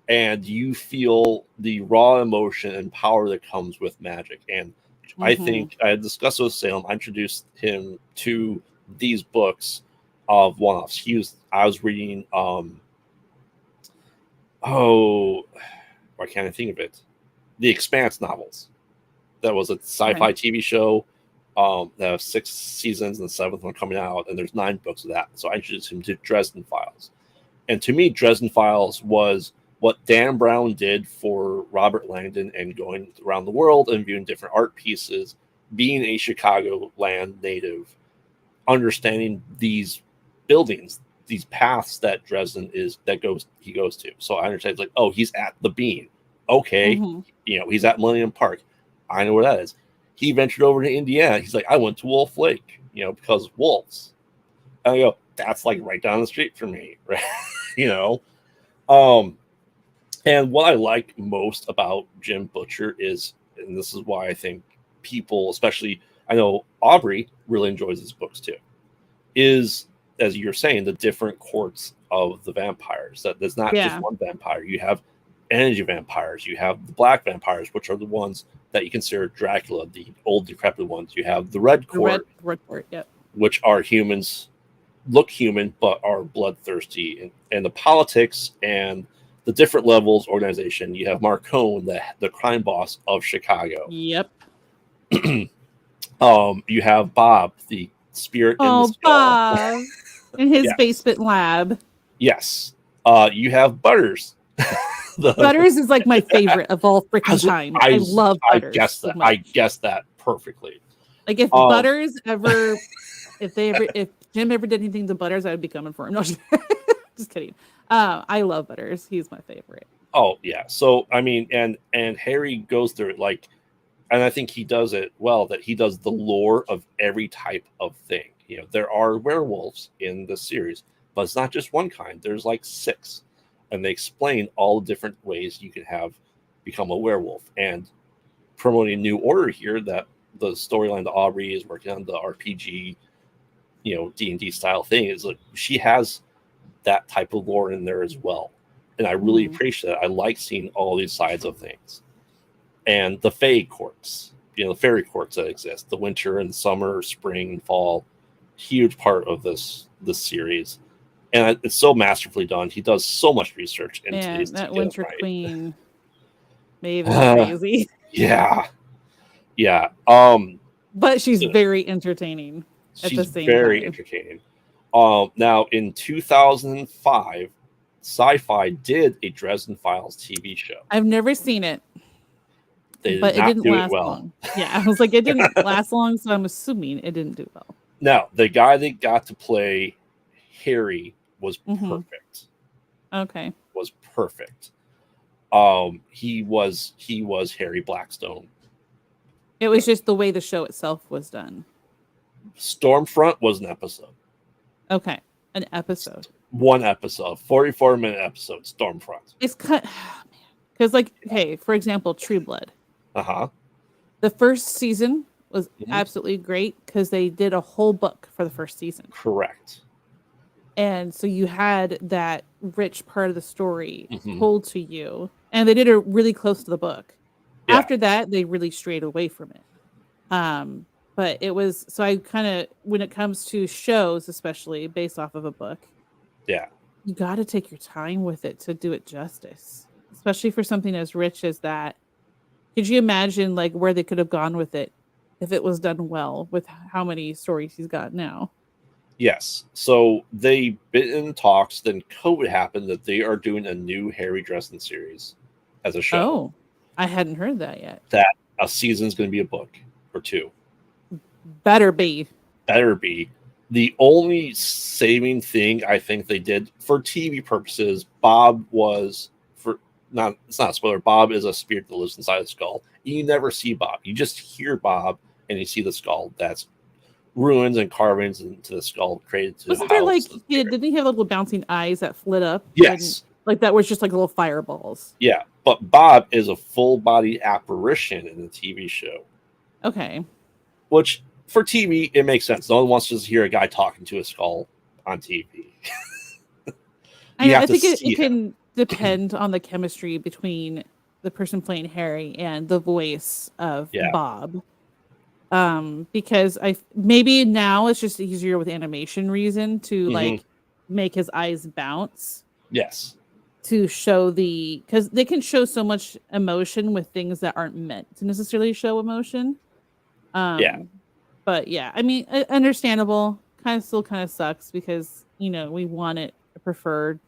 and you feel the raw emotion and power that comes with magic. And I think I discussed with Salem. I introduced him to these books of one-offs. I was reading. Why can't I think of it? The Expanse novels. That was a sci-fi TV show. That has 6 seasons and the 7th one coming out, and there's 9 books of that. So I introduced him to Dresden Files. And to me, Dresden Files was what Dan Brown did for Robert Langdon, and going around the world and viewing different art pieces, being a Chicagoland native, understanding these buildings, these paths that Dresden he goes to. So I understand, like, oh, he's at the Bean. Okay. He's at Millennium Park. I know where that is. He ventured over to Indiana. He's like, I went to Wolf Lake, because of wolves. And I go, that's like right down the street for me, right? And what I like most about Jim Butcher is, and this is why I think people, especially, I know Aubrey really enjoys his books too, is, as you're saying, the different courts of the vampires. That there's not just one vampire. You have energy vampires. You have the black vampires, which are the ones that you consider Dracula, the old decrepit ones. You have the red court, which are humans, look human, but are bloodthirsty. And the politics and the different levels organization. You have Marcone, the crime boss of Chicago. Yep. You have Bob, the spirit in the Oh, skull. Bob in his Yes. basement lab. Yes. You have Butters. Butters is like my favorite of all freaking time. I love Butters. Guessed so that. much. I guessed that perfectly. Like if Butters ever, if Jim ever did anything to Butters, I would be coming for him. No, just kidding. I love Butters. He's my favorite. Oh yeah. So I mean, and Harry goes through it like, and I think he does it well. That he does the lore of every type of thing. You know, there are werewolves in the series, but it's not just one kind. There's like 6, and they explain all the different ways you can have become a werewolf, and promoting New Order here. That the storyline that Aubrey is working on, the RPG, D&D style thing, is like she has that type of lore in there as well. And I really appreciate it. I like seeing all these sides of things. And the Fae courts, the fairy courts that exist, the winter and summer, spring and fall, huge part of this series. And it's so masterfully done. He does so much research into these. That Winter Queen, Maeve is crazy. Yeah. But she's very entertaining at the same time. Very entertaining. Now, in 2005, Sci-Fi did a Dresden Files TV show. I've never seen it. But it didn't last long. Yeah, I was like, it didn't last long, so I'm assuming it didn't do well. Now, the guy that got to play Harry was perfect. Okay. Was perfect. He was Harry Blackstone. It was just the way the show itself was done. Stormfront was an episode. Okay, an episode. One episode, 44-minute episode, Stormfront. It's cut because, like, hey, for example, True Blood. The first season was absolutely great because they did a whole book for the first season. Correct. And so you had that rich part of the story told to you, and they did it really close to the book. Yeah. After that, they really strayed away from it. But it was, so I kind of, when it comes to shows, especially based off of a book, you got to take your time with it to do it justice, especially for something as rich as that. Could you imagine like where they could have gone with it if it was done well with how many stories he's got now? Yes. So they've been in talks, then COVID happened, that they are doing a new Harry Dresden series as a show. Oh, I hadn't heard that yet. That a season's going to be a book or 2. Better be. The only saving thing I think they did for TV purposes, Bob was it's not a spoiler. Bob is a spirit that lives inside the skull. You never see Bob. You just hear Bob and you see the skull. That's ruins and carvings into the skull created to. Wasn't there like didn't he have little bouncing eyes that lit up? Yes. Like that was just like little fireballs. Yeah, but Bob is a full body apparition in the TV show. Okay. Which for TV it makes sense. No one wants to just hear a guy talking to a skull on TV. I think it can depend on the chemistry between the person playing Harry and the voice of Bob. Because maybe now it's just easier with animation reason to like make his eyes bounce. Yes. To show because they can show so much emotion with things that aren't meant to necessarily show emotion. But yeah, I mean, understandable. Kind of sucks because we want it preferred.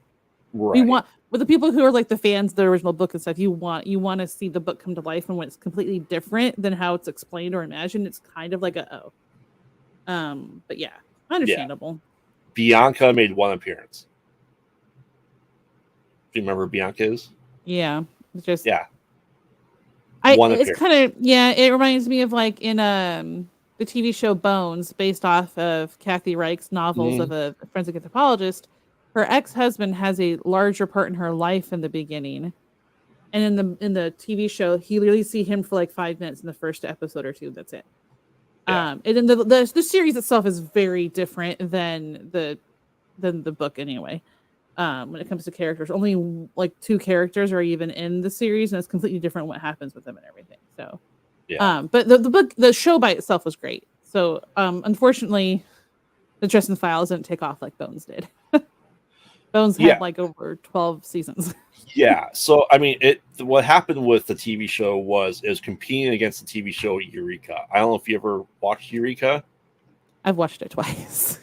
Right. We want with the people who are like the fans of the original book and stuff. You want to see the book come to life, and when it's completely different than how it's explained or imagined, it's kind of like but yeah, understandable. Yeah. Bianca made one appearance. Do you remember who Bianca is? Yeah, it's kind of it reminds me of like in the TV show Bones, based off of Kathy Reich's novels of a forensic anthropologist. Her ex-husband has a larger part in her life in the beginning, and in the TV show, he literally see him for like 5 minutes in the first episode or 2. That's it. And then the series itself is very different than the book anyway. When it comes to characters, only like 2 characters are even in the series, and it's completely different what happens with them and everything. So, but the show by itself was great. So, unfortunately, the Dresden Files didn't take off like Bones did. Bones Yeah. had like over 12 seasons. Yeah. So I mean, what happened with the TV show was it was competing against the TV show Eureka. I don't know if you ever watched Eureka. I've watched it twice.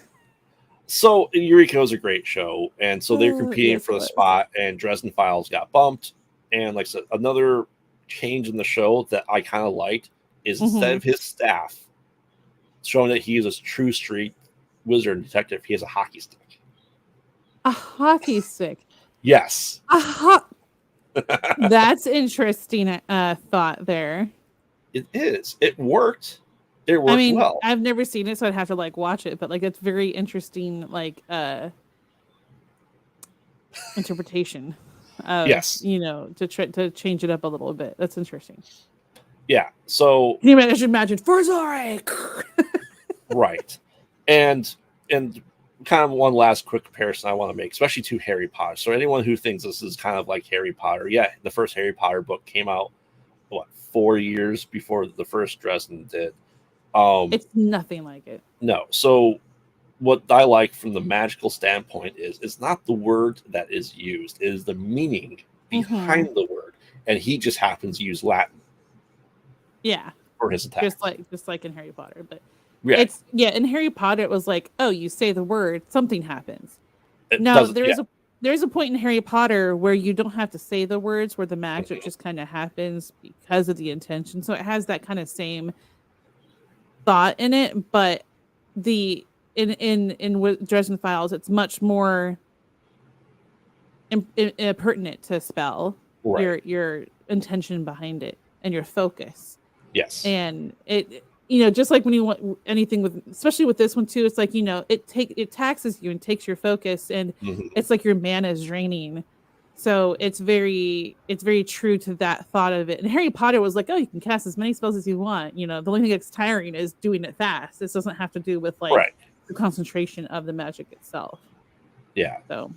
So Eureka was a great show, and so they're competing Yes, for it the was. spot, and Dresden Files got bumped. And like I said, another change in the show that I kind of liked is instead Mhm. of his staff showing that he is a true street wizard and detective, he has a hockey stick. A hockey stick. Yes. That's interesting thought there. It is. It worked. It worked I mean, well. I've never seen it, so I'd have to like watch it, but like it's very interesting, like interpretation of Yes. to change it up a little bit. That's interesting. Yeah. So Can you imagine for Zorik? right. And kind of one last quick comparison I want to make, especially to Harry Potter. So anyone who thinks this is kind of like Harry Potter, yeah, the first Harry Potter book came out 4 years before the first Dresden did. It's nothing like it. No. So what I like from the magical standpoint is it's not the word that is used, it is the meaning behind the word. And he just happens to use Latin. Yeah. For his attack. Just like in Harry Potter. But yeah. In Harry Potter it was like, oh, you say the word, something happens. There's a point in Harry Potter where you don't have to say the words, where the magic just kind of happens because of the intention. So it has that kind of same thought in it, but in Dresden Files, it's much more pertinent to spell your intention behind it and your focus. Yes. And it, just like when you want anything with, especially with this one too, it's like, it taxes you and takes your focus, and it's like your mana is draining. So it's very true to that thought of it. And Harry Potter was like, oh, you can cast as many spells as you want. The only thing that's tiring is doing it fast. This doesn't have to do with like the concentration of the magic itself. Yeah. So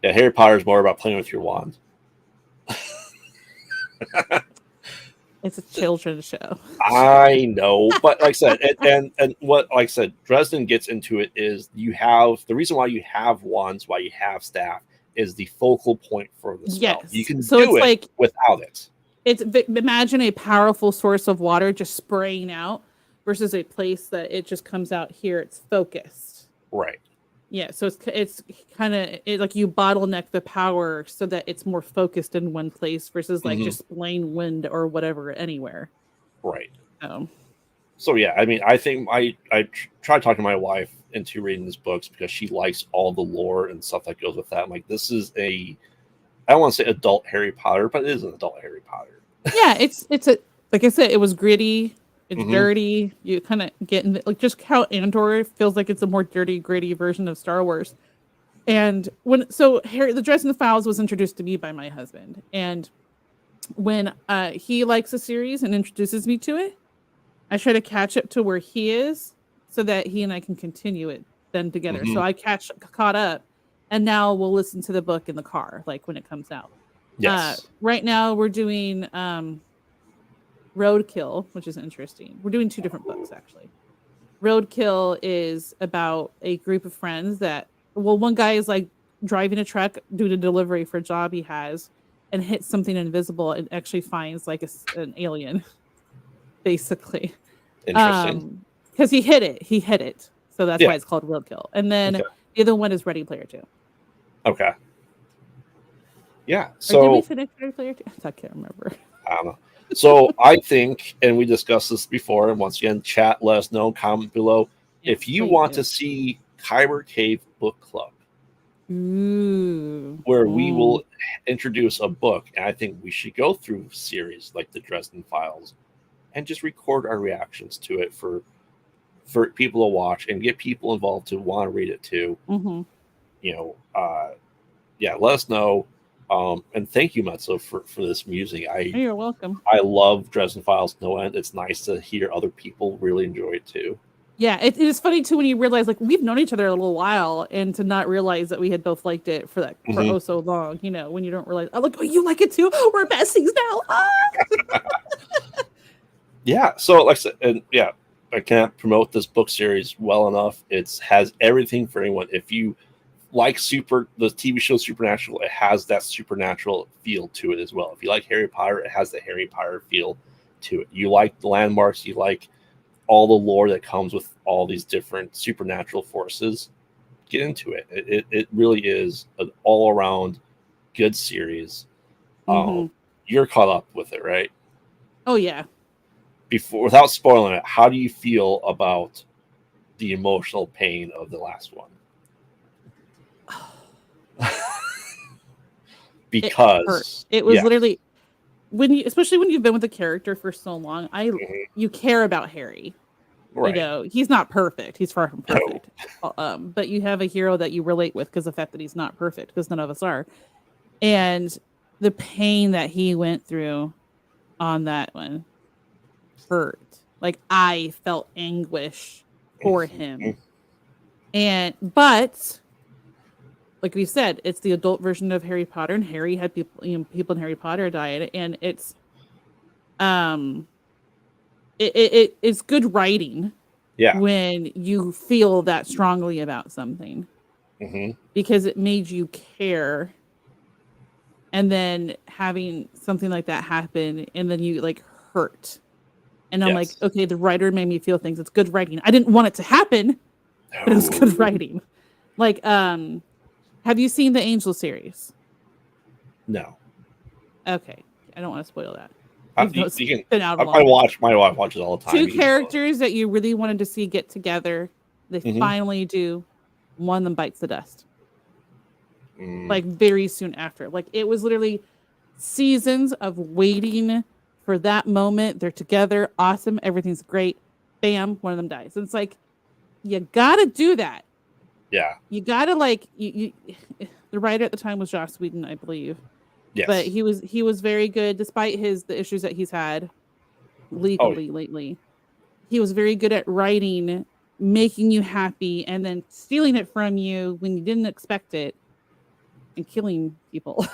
yeah, Harry Potter is more about playing with your wand. It's a children's show. I know, but like I said, and what, like I said, Dresden gets into it is the reason why you have wands, why you have staff, is the focal point for the spell. Yes. You can so do it's it like, without it. Imagine a powerful source of water just spraying out versus a place that it just comes out here. It's focused. Right. Yeah. So it's kind of like you bottleneck the power so that it's more focused in one place versus like just plain wind or whatever anywhere. Right. So yeah, I mean, I think I tried talking to my wife into reading these books because she likes all the lore and stuff that goes with that. I'm like, this is I don't want to say adult Harry Potter, but it is an adult Harry Potter. Yeah, it's a, like I said, it was gritty. It's dirty. You kind of get in like just how Andor feels like it's a more dirty, gritty version of Star Wars. And the Dresden Files was introduced to me by my husband, and when he likes a series and introduces me to it, I try to catch up to where he is so that he and I can continue it then together. So I caught up, and now we'll listen to the book in the car, like when it comes out. Yes. Right now we're doing Roadkill, which is interesting. We're doing 2 different books, actually. Roadkill is about a group of friends that, one guy is like driving a truck doing a delivery for a job he has and hits something invisible and actually finds like an alien, basically. Interesting. Because he hit it. So that's why it's called Roadkill. And then the other one is Ready Player 2. Okay. Yeah. So did we finish Ready Player 2? I can't remember. I don't know. So I think, and we discussed this before, and once again, chat, let us know, comment below. Yes, if you want to see Kyber Cave Book Club, where we will introduce a book, and I think we should go through series like the Dresden Files and just record our reactions to it for people to watch and get people involved to want to read it too. Let us know. And thank you, Mezzo, for this music. You're welcome. I love Dresden Files no end. It's nice to hear other people really enjoy it too. Yeah, it is funny too when you realize like we've known each other a little while, and to not realize that we had both liked it for oh so long. When you don't realize, oh you like it too. We're besties now. Yeah. So like I said, and yeah, I can't promote this book series well enough. It has everything for anyone. If you like the TV show Supernatural, it has that supernatural feel to it as well. If you like Harry Potter, it has the Harry Potter feel to it. You like the landmarks, you like all the lore that comes with all these different supernatural forces, get into it. It really is an all-around good series. You're caught up with it, right? Oh yeah. Without spoiling it, how do you feel about the emotional pain of the last one? Because it was literally especially when you've been with the character for so long, you care about Harry. Right. You know, he's not perfect. He's far from perfect. No. But you have a hero that you relate with because the fact that he's not perfect, because none of us are. And the pain that he went through on that one hurt. Like, I felt anguish for him. But like we said, it's the adult version of Harry Potter, and Harry had people in Harry Potter died, and it's it's good writing. Yeah. When you feel that strongly about something, because it made you care, and then having something like that happen, and then you like hurt, and I'm like, okay, the writer made me feel things. It's good writing. I didn't want it to happen, but it was good writing. Like, have you seen the Angel series? No. Okay, I don't want to spoil that. My wife watches all the time. Two characters that you really wanted to see get together, they finally do. One of them bites the dust. Like very soon after. Like, it was literally seasons of waiting for that moment. They're together, awesome, everything's great. Bam, one of them dies. And it's like, you gotta do that. Yeah. You gotta the writer at the time was Joss Whedon, I believe. Yes. But he was very good, despite the issues that he's had legally lately. He was very good at writing, making you happy, and then stealing it from you when you didn't expect it, and killing people.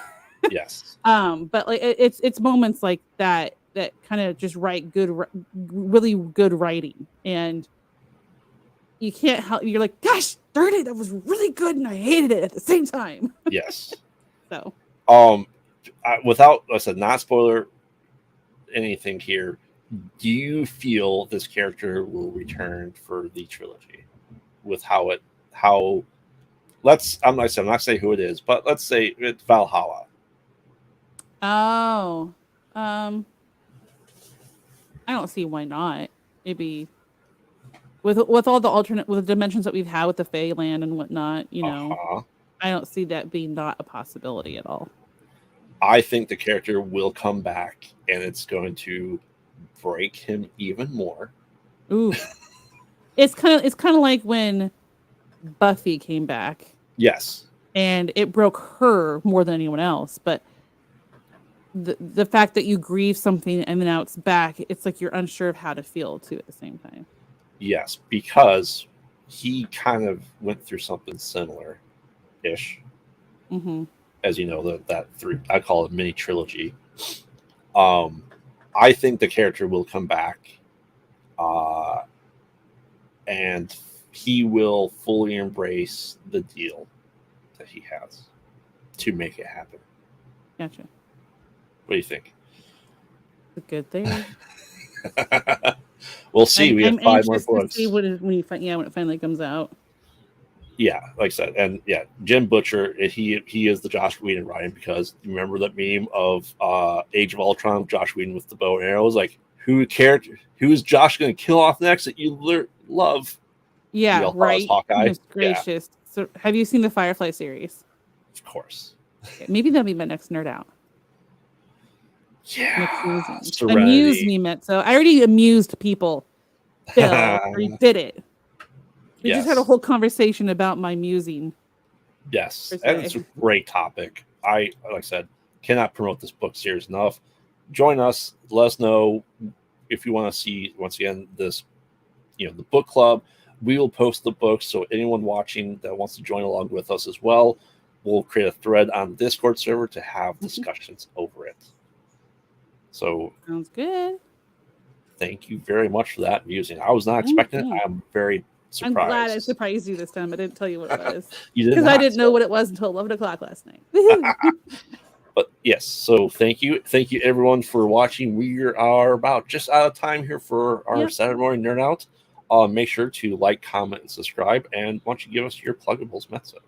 Yes. But like it's moments like that kind of just write really good writing, and you can't help. You're like, gosh darn it, that was really good, and I hated it at the same time. Yes. So. Without, like I said, not spoiler anything here, do you feel this character will return for the trilogy? With I'm not saying who it is, but let's say it's Valhalla. Oh, I don't see why not. Maybe with all the with the dimensions that we've had with the Fae land and whatnot, you know, I don't see that being not a possibility at all. I think the character will come back, and it's going to break him even more. Ooh, it's kind of like when Buffy came back. Yes, and it broke her more than anyone else. But the fact that you grieve something and then now it's back, it's like you're unsure of how to feel too at the same time. Yes, because he kind of went through something similar-ish. As you know, I call it mini trilogy. I think the character will come back, and he will fully embrace the deal that he has to make it happen. Gotcha. What do you think? A good thing. We'll see. We have 5 more books. To see when it finally comes out. Yeah, like I said, and yeah, Jim Butcher, he is the Josh Whedon writing, because you remember that meme of Age of Ultron, Josh Whedon with the bow and arrows, like who is Josh going to kill off next that you love? Yeah, right. Hawkeye. Gracious. Yeah. So, have you seen the Firefly series? Of course. Okay, maybe that'll be my next nerd out. Yeah. Amuse me, Mezzo. I already amused people. Phil, already did it. We just had a whole conversation about my musing. Yes, and it's a great topic. Like I said, cannot promote this book series enough. Join us. Let us know if you want to see, once again, this, the book club. We will post the books, so anyone watching that wants to join along with us as well, we'll create a thread on the Discord server to have discussions over it. So sounds good. Thank you very much for that musing. I was not expecting it. I'm very I'm glad I surprise. surprised you this time. I didn't tell you what it was. You did Because I not, didn't so- know what it was until 11 o'clock last night. But yes, so thank you everyone for watching. We are about just out of time here for our Saturday morning nerd out. Make sure to like, comment, and subscribe. And why don't you give us your pluggables, Mezzo?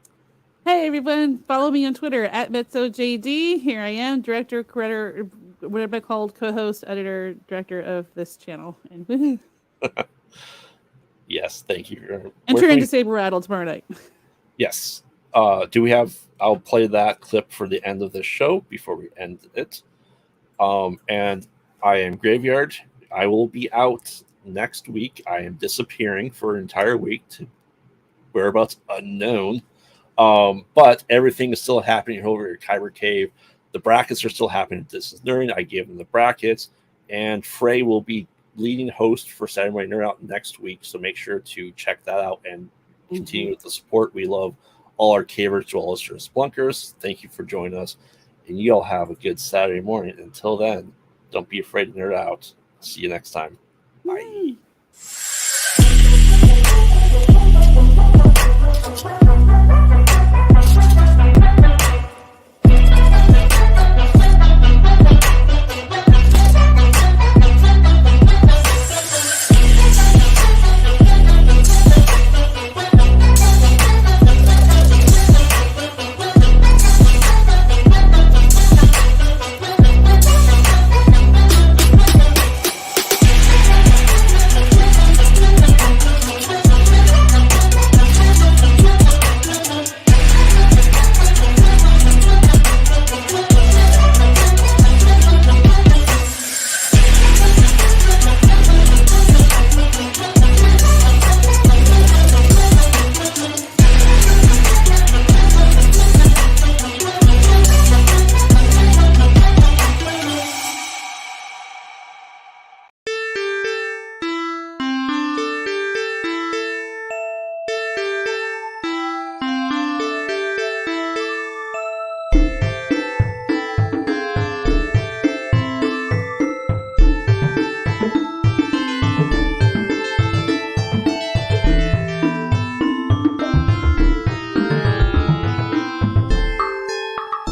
Hey everyone, follow me on Twitter at MezzoJD. Here I am, director, creator, whatever I called, co-host, editor, director of this channel. And woohoo! Yes, thank you. Enter into Saber Rattle tomorrow night. Yes. Do we have? I'll play that clip for the end of this show before we end it. And I am Graveyard. I will be out next week. I am disappearing for an entire week to whereabouts unknown. But everything is still happening over at Kyber Cave. The brackets are still happening. This is Nerd. I gave them the brackets, and Frey will be leading host for Saturday Morning Nerd Out next week. So make sure to check that out and continue with the support. We love all our cavers to all listeners, splunkers. Thank you for joining us, and you all have a good Saturday morning. Until then, don't be afraid to nerd out. See you next time. Bye.